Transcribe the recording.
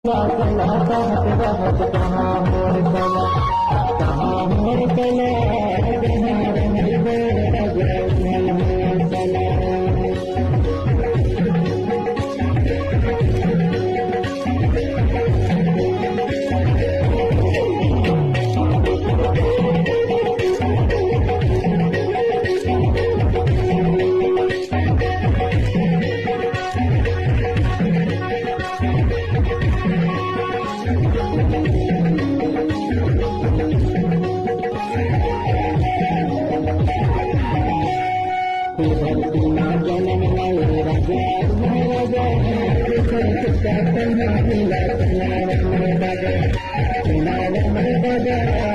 चला कहत रहत कहाँ मोर कला कहाँ मोर कला जहाँ रंग बेर अजमल मोर कला Raja,